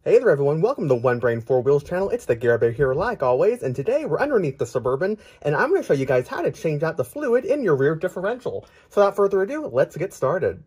Hey there everyone, welcome to One Brain Four Wheels channel. It's the Gear Bear here like always, and today we're underneath the Suburban, and I'm going to show you guys how to change out the fluid in your rear differential. So without further ado, let's get started.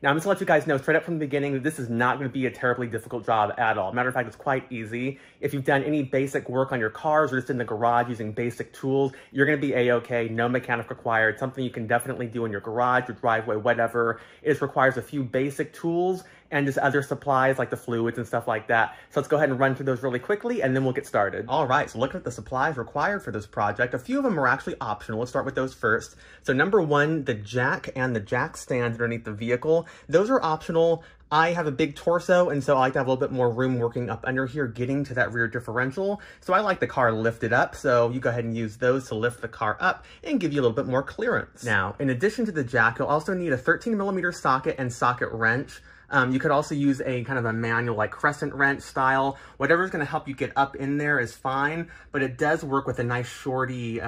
Now, I'm just going to let you guys know straight up from the beginning that this is not going to be a terribly difficult job at all. Matter of fact, it's quite easy. If you've done any basic work on your cars or just in the garage using basic tools, you're going to be a-okay, no mechanic required. Something you can definitely do in your garage, your driveway, whatever. It just requires a few basic tools and just other supplies like the fluids and stuff like that. So let's go ahead and run through those really quickly and then we'll get started. All right, so looking at the supplies required for this project, a few of them are actually optional. Let's start with those first. So number one, the jack and the jack stand underneath the vehicle. Those are optional. I have a big torso, and so I like to have a little bit more room working up under here, getting to that rear differential. So I like the car lifted up, so you go ahead and use those to lift the car up and give you a little bit more clearance. Now, in addition to the jack, you'll also need a 13mm socket and socket wrench. You could also use a kind of a manual like Crescent wrench style. Whatever's going to help you get up in there is fine, but it does work with a nice shorty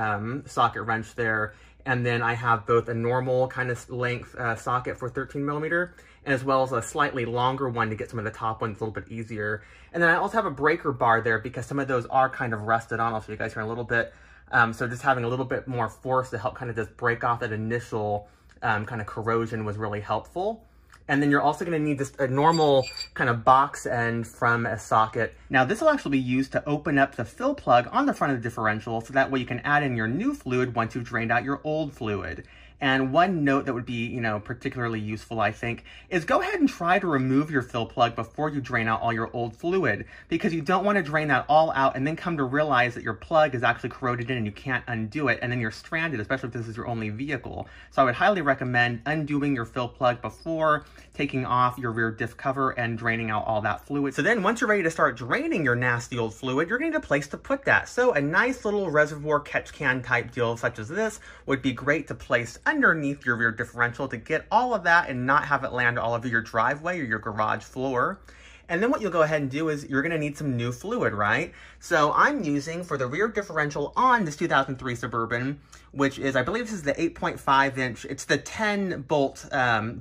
socket wrench there. And then I have both a normal kind of length socket for 13mm, as well as a slightly longer one to get some of the top ones a little bit easier. And then I also have a breaker bar there because some of those are kind of rusted on. I'll show you guys here in a little bit. So just having a little bit more force to help kind of just break off that initial kind of corrosion was really helpful. And then you're also going to need just a normal kind of box end from a socket. Now this will actually be used to open up the fill plug on the front of the differential, so that way you can add in your new fluid once you've drained out your old fluid. And one note that would be, particularly useful, I think, is go ahead and try to remove your fill plug before you drain out all your old fluid, because you don't want to drain that all out and then come to realize that your plug is actually corroded in and you can't undo it, and then you're stranded, especially if this is your only vehicle. So I would highly recommend undoing your fill plug before taking off your rear diff cover and draining out all that fluid. So then once you're ready to start draining your nasty old fluid, you're going to need a place to put that. So a nice little reservoir catch can type deal such as this would be great to place underneath your rear differential to get all of that and not have it land all over your driveway or your garage floor. And then what you'll go ahead and do is you're going to need some new fluid, right? So I'm using for the rear differential on this 2003 Suburban, which is, I believe this is the 8.5 inch. It's the 10 bolt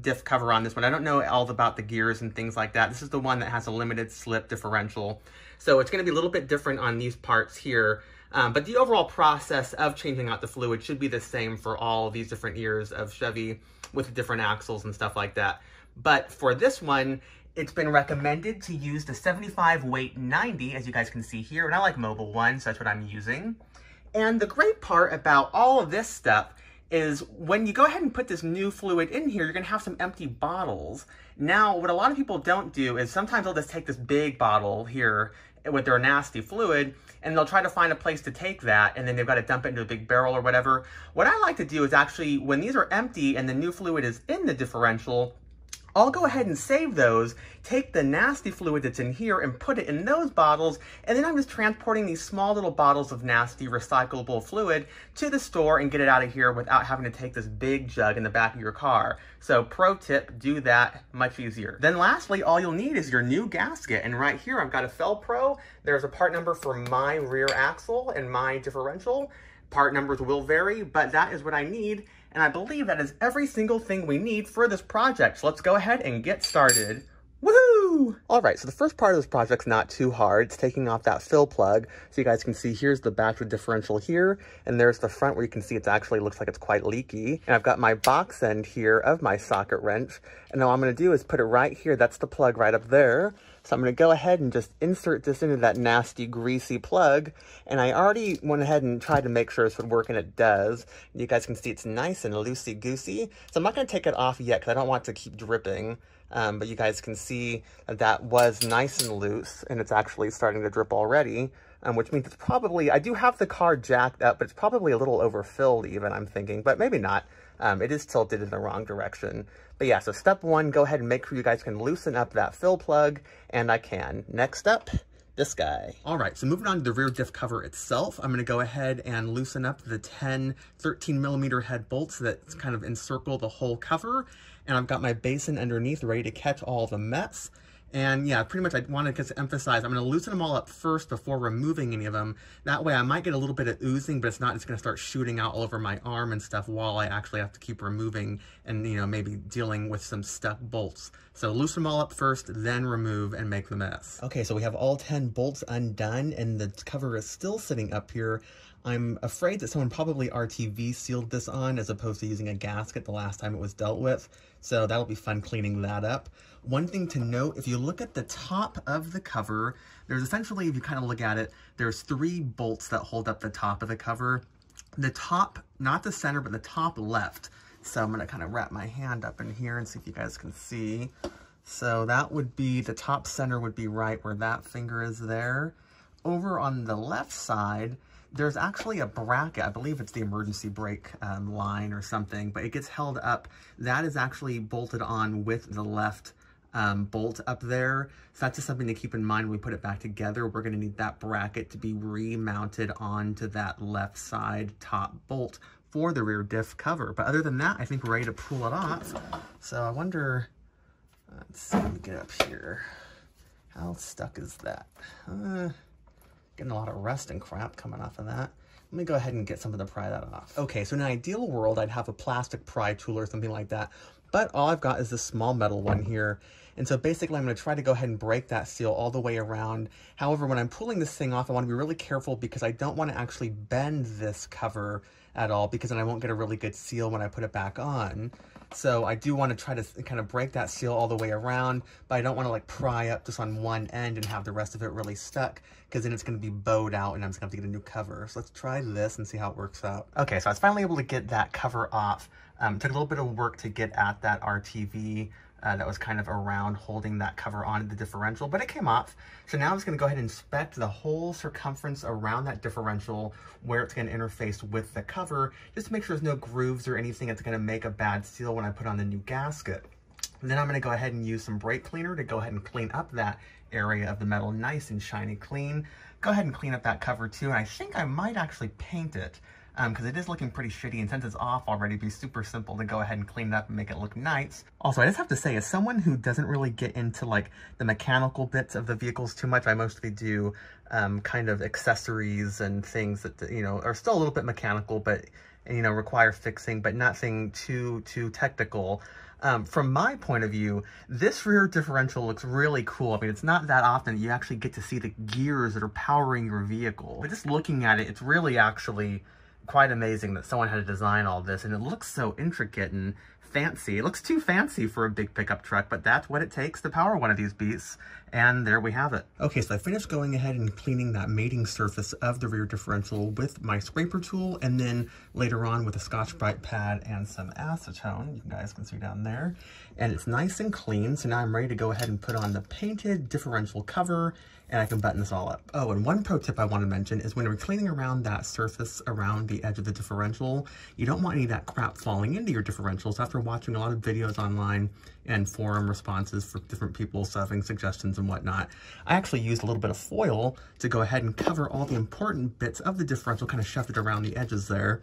diff cover on this one. I don't know all about the gears and things like that. This is the one that has a limited slip differential. So it's going to be a little bit different on these parts here. But the overall process of changing out the fluid should be the same for all these different years of Chevy with different axles and stuff like that. But for this one, it's been recommended to use the 75 weight 90, as you guys can see here, and I like mobile ones, so that's what I'm using. And the great part about all of this stuff is when you go ahead and put this new fluid in here, you're gonna have some empty bottles. Now, what a lot of people don't do is sometimes they'll just take this big bottle here with their nasty fluid, and they'll try to find a place to take that, and then they've got to dump it into a big barrel or whatever. What I like to do is actually, when these are empty and the new fluid is in the differential, I'll go ahead and save those, take the nasty fluid that's in here and put it in those bottles, and then I'm just transporting these small little bottles of nasty recyclable fluid to the store and get it out of here without having to take this big jug in the back of your car. So pro tip, do that, much easier. Then lastly, all you'll need is your new gasket, and right here I've got a FelPro. There's a part number for my rear axle and my differential. Part numbers will vary, but that is what I need. And I believe that is every single thing we need for this project. So let's go ahead and get started. Woohoo! All right, so the first part of this project's not too hard. It's taking off that fill plug. So you guys can see here's the battery differential here, and there's the front where you can see it actually looks like it's quite leaky. And I've got my box end here of my socket wrench. And now what I'm gonna do is put it right here. That's the plug right up there. So I'm gonna go ahead and just insert this into that nasty, greasy plug. And I already went ahead and tried to make sure this would work, and it does. You guys can see it's nice and loosey-goosey. So I'm not gonna take it off yet because I don't want it to keep dripping. But you guys can see that was nice and loose, and it's actually starting to drip already, which means it's probably, I do have the car jacked up, but it's probably a little overfilled even, I'm thinking, but maybe not. It is tilted in the wrong direction. But yeah, so step one, go ahead and make sure you guys can loosen up that fill plug, and I can. Next up, this guy. All right, so moving on to the rear diff cover itself, I'm gonna go ahead and loosen up the 10 13mm head bolts that kind of encircle the whole cover. And I've got my basin underneath ready to catch all the mess. And yeah, pretty much I wanted to emphasize, I'm going to loosen them all up first before removing any of them. That way I might get a little bit of oozing, but it's not, it's going to start shooting out all over my arm and stuff while I actually have to keep removing and, you know, maybe dealing with some stuck bolts. So loosen them all up first, then remove and make the mess. Okay, so we have all 10 bolts undone and the cover is still sitting up here. I'm afraid that someone probably RTV sealed this on as opposed to using a gasket the last time it was dealt with. So that'll be fun cleaning that up. One thing to note, if you look at the top of the cover, there's essentially, if you kind of look at it, there's 3 bolts that hold up the top of the cover. The top, not the center, but the top left. So I'm going to kind of wrap my hand up in here and see if you guys can see. So that would be, the top center would be right where that finger is there. Over on the left side, there's actually a bracket. I believe it's the emergency brake line or something, but it gets held up. That is actually bolted on with the left bolt up there. So that's just something to keep in mind when we put it back together. We're going to need that bracket to be remounted onto that left side top bolt for the rear diff cover. But other than that, I think we're ready to pull it off. So I wonder, let's see, let me get up here. How stuck is that? Getting a lot of rust and crap coming off of that. Let me go ahead and get something to pry that off. Okay, so in an ideal world, I'd have a plastic pry tool or something like that, but all I've got is this small metal one here. And so basically I'm gonna try to go ahead and break that seal all the way around. However, when I'm pulling this thing off, I wanna be really careful because I don't wanna actually bend this cover at all because then I won't get a really good seal when I put it back on. So I do want to try to kind of break that seal all the way around, but I don't want to like pry up just on one end and have the rest of it really stuck because then it's going to be bowed out and I'm just going to have to get a new cover. So let's try this and see how it works out. Okay, so I was finally able to get that cover off. Took a little bit of work to get at that RTV that was kind of around holding that cover onto the differential, but it came off. So now I'm just going to go ahead and inspect the whole circumference around that differential where it's going to interface with the cover, just to make sure there's no grooves or anything that's going to make a bad seal when I put on the new gasket. And then I'm going to go ahead and use some brake cleaner to go ahead and clean up that area of the metal nice and shiny clean. Go ahead and clean up that cover too, and I think I might actually paint it. Because it is looking pretty shitty, and since it's off already, it'd be super simple to go ahead and clean it up and make it look nice. Also, I just have to say, as someone who doesn't really get into like the mechanical bits of the vehicles too much, I mostly do kind of accessories and things that, you know, are still a little bit mechanical, but, you know, require fixing, but nothing too technical. From my point of view, this rear differential looks really cool. I mean, it's not that often that you actually get to see the gears that are powering your vehicle. But just looking at it, it's really actually quite amazing that someone had to design all this, and it looks so intricate and fancy. It looks too fancy for a big pickup truck, but that's what it takes to power one of these beasts. And there we have it. Okay, so I finished going ahead and cleaning that mating surface of the rear differential with my scraper tool, and then later on with a Scotch Brite Pad and some acetone. You guys can see down there. And it's nice and clean, so now I'm ready to go ahead and put on the painted differential cover, and I can button this all up. Oh, and one pro tip I want to mention is when you're cleaning around that surface around the edge of the differential, you don't want any of that crap falling into your differentials. After watching a lot of videos online and forum responses for different people having suggestions and whatnot, I actually used a little bit of foil to go ahead and cover all the important bits of the differential, kind of shoved it around the edges there.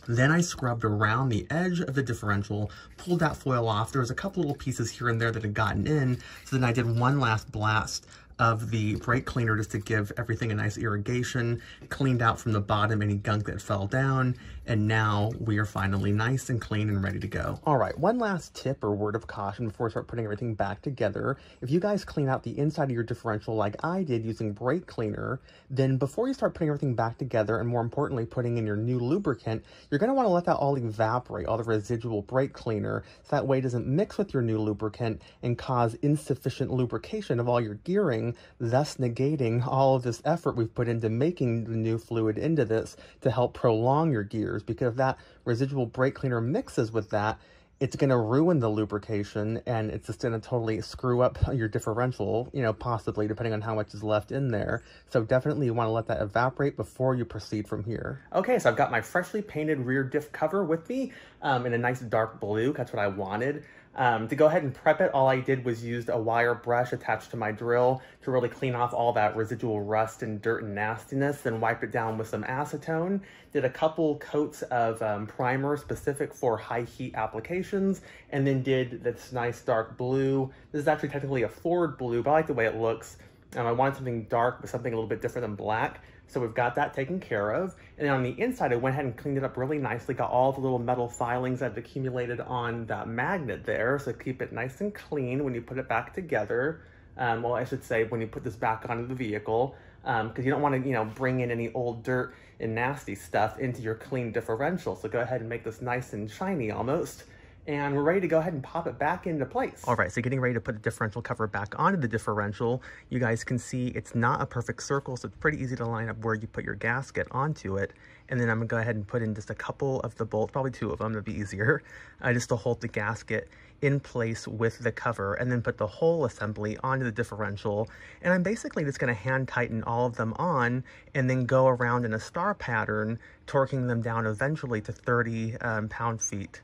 Then I scrubbed around the edge of the differential, pulled that foil off. There was a couple little pieces here and there that had gotten in, so then I did one last blast of the brake cleaner just to give everything a nice irrigation, cleaned out from the bottom any gunk that fell down, and now we are finally nice and clean and ready to go. All right, one last tip or word of caution before we start putting everything back together. If you guys clean out the inside of your differential like I did using brake cleaner, then before you start putting everything back together, and more importantly, putting in your new lubricant, you're gonna wanna let that all evaporate, all the residual brake cleaner, so that way it doesn't mix with your new lubricant and cause insufficient lubrication of all your gearing, thus negating all of this effort we've put into making the new fluid into this to help prolong your gears. Because if that residual brake cleaner mixes with that, it's going to ruin the lubrication and it's just going to totally screw up your differential, you know, possibly depending on how much is left in there. So definitely you want to let that evaporate before you proceed from here. Okay, so I've got my freshly painted rear diff cover with me in a nice dark blue. That's what I wanted. To go ahead and prep it, all I did was used a wire brush attached to my drill to really clean off all that residual rust and dirt and nastiness, then wiped it down with some acetone, did a couple coats of primer specific for high heat applications, and then did this nice dark blue. This is actually technically a Ford blue, but I like the way it looks. I wanted something dark, but something a little bit different than black. So we've got that taken care of. And then on the inside, I went ahead and cleaned it up really nicely, got all the little metal filings that had accumulated on that magnet there. So keep it nice and clean when you put it back together. Well, I should say when you put this back onto the vehicle, because you don't want to, bring in any old dirt and nasty stuff into your clean differential. So go ahead and make this nice and shiny almost. And we're ready to go ahead and pop it back into place. All right, so getting ready to put the differential cover back onto the differential. You guys can see it's not a perfect circle, so it's pretty easy to line up where you put your gasket onto it. And then I'm gonna go ahead and put in just a couple of the bolts, probably 2 of them, that'd be easier, just to hold the gasket in place with the cover, and then put the whole assembly onto the differential. And I'm basically just gonna hand tighten all of them on and then go around in a star pattern, torquing them down eventually to 30 pound-feet.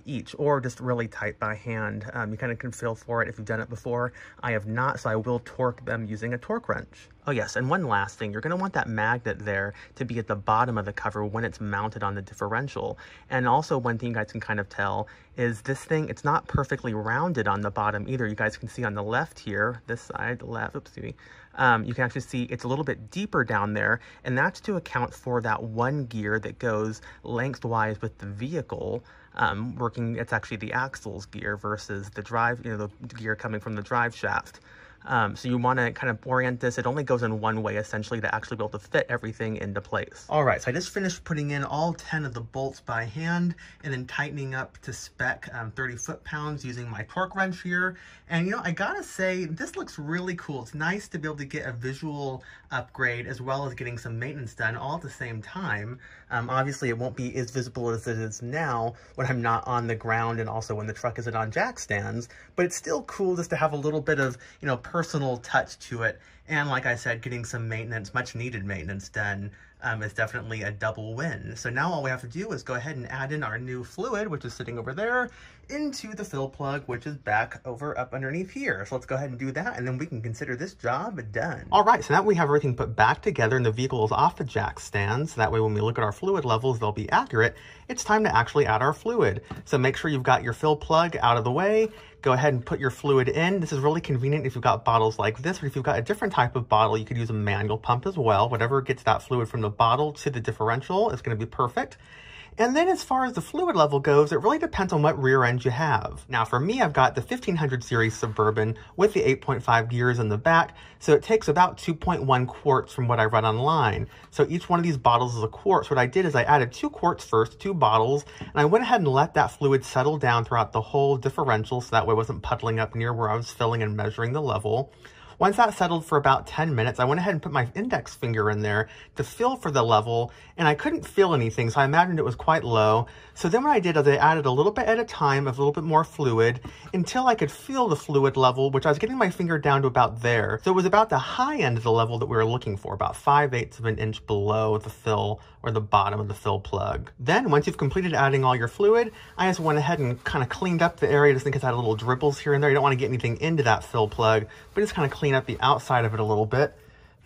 Each, or just really tight by hand. You kind of can feel for it if you've done it before. I have not, so I will torque them using a torque wrench. Oh yes, and one last thing, you're going to want that magnet there to be at the bottom of the cover when it's mounted on the differential. And also one thing you guys can kind of tell is this thing, it's not perfectly rounded on the bottom either. You guys can see on the left here, this side, the left, oopsie, you can actually see it's a little bit deeper down there, and that's to account for that one gear that goes lengthwise with the vehicle. It's actually the axle's gear versus the drive, the gear coming from the drive shaft. So you want to kind of orient this. It only goes in one way, essentially, to actually be able to fit everything into place. All right, so I just finished putting in all 10 of the bolts by hand and then tightening up to spec 30 foot-pounds using my torque wrench here. And, I gotta say, this looks really cool. It's nice to be able to get a visual upgrade as well as getting some maintenance done all at the same time. Obviously, it won't be as visible as it is now when I'm not on the ground and also when the truck isn't on jack stands, but it's still cool just to have a little bit of, personal touch to it. And like I said, getting some maintenance, much needed maintenance done is definitely a double win. So now all we have to do is go ahead and add in our new fluid, which is sitting over there, into the fill plug, which is back over up underneath here. So let's go ahead and do that, and then we can consider this job done. All right, so now we have everything put back together and the vehicle is off the jack stand, so that way when we look at our fluid levels, they'll be accurate. It's time to actually add our fluid. So make sure you've got your fill plug out of the way. Go ahead and put your fluid in. This is really convenient if you've got bottles like this, but if you've got a different type of bottle, you could use a manual pump as well. Whatever gets that fluid from the bottle to the differential is going to be perfect. And then as far as the fluid level goes, it really depends on what rear end you have. Now for me, I've got the 1500 series Suburban with the 8.5 gears in the back, so it takes about 2.1 quarts from what I read online. So each one of these bottles is a quart. So what I did is I added 2 quarts first, 2 bottles, and I went ahead and let that fluid settle down throughout the whole differential so that way it wasn't puddling up near where I was filling and measuring the level. Once that settled for about 10 minutes, I went ahead and put my index finger in there to feel for the level, and I couldn't feel anything, so I imagined it was quite low. So then what I did is I added a little bit at a time of a little bit more fluid until I could feel the fluid level, which I was getting my finger down to about there. So it was about the high end of the level that we were looking for, about 5/8 of an inch below the fill or the bottom of the fill plug. Then once you've completed adding all your fluid, I just went ahead and kind of cleaned up the area just in case I had little dribbles here and there. You don't want to get anything into that fill plug, but just kind of clean up the outside of it a little bit.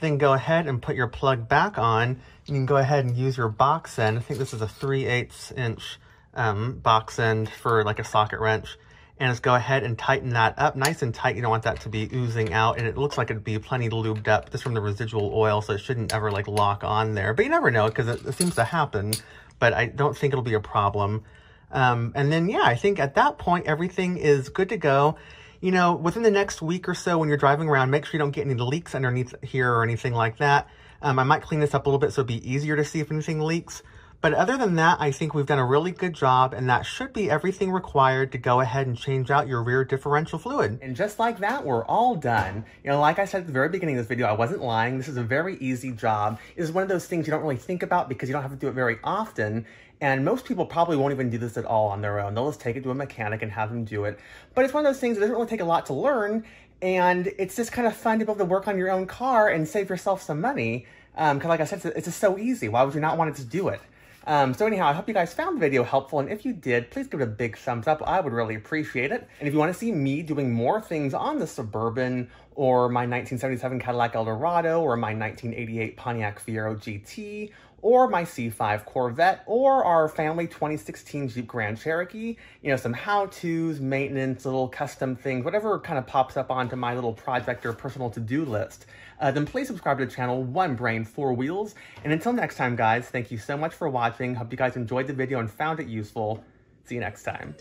Then go ahead and put your plug back on. You can go ahead and use your box end. I think this is a 3/8 inch box end for like a socket wrench. And just go ahead and tighten that up nice and tight. You don't want that to be oozing out, and it looks like it'd be plenty lubed up just from the residual oil, so it shouldn't ever like lock on there. But you never know because it seems to happen, but I don't think it'll be a problem. And then, yeah, I think at that point, everything is good to go. Within the next week or so when you're driving around, make sure you don't get any leaks underneath here or anything like that. I might clean this up a little bit so it'd be easier to see if anything leaks. But other than that, I think we've done a really good job, and that should be everything required to go ahead and change out your rear differential fluid. And just like that, we're all done. Like I said at the very beginning of this video, I wasn't lying. This is a very easy job. It is one of those things you don't really think about because you don't have to do it very often. And most people probably won't even do this at all on their own. They'll just take it to a mechanic and have them do it. But it's one of those things that doesn't really take a lot to learn. And it's just kind of fun to be able to work on your own car and save yourself some money. Because like I said, it's just so easy. Why would you not want to do it? So anyhow, I hope you guys found the video helpful, and if you did, please give it a big thumbs up. I would really appreciate it. And if you want to see me doing more things on the Suburban, or my 1977 Cadillac Eldorado, or my 1988 Pontiac Fiero GT, or my C5 Corvette, or our family 2016 Jeep Grand Cherokee, you know, some how-tos, maintenance, little custom things, whatever kind of pops up onto my little project or personal to-do list, then please subscribe to the channel, One Brain, Four Wheels. And until next time, guys, thank you so much for watching. Hope you guys enjoyed the video and found it useful. See you next time.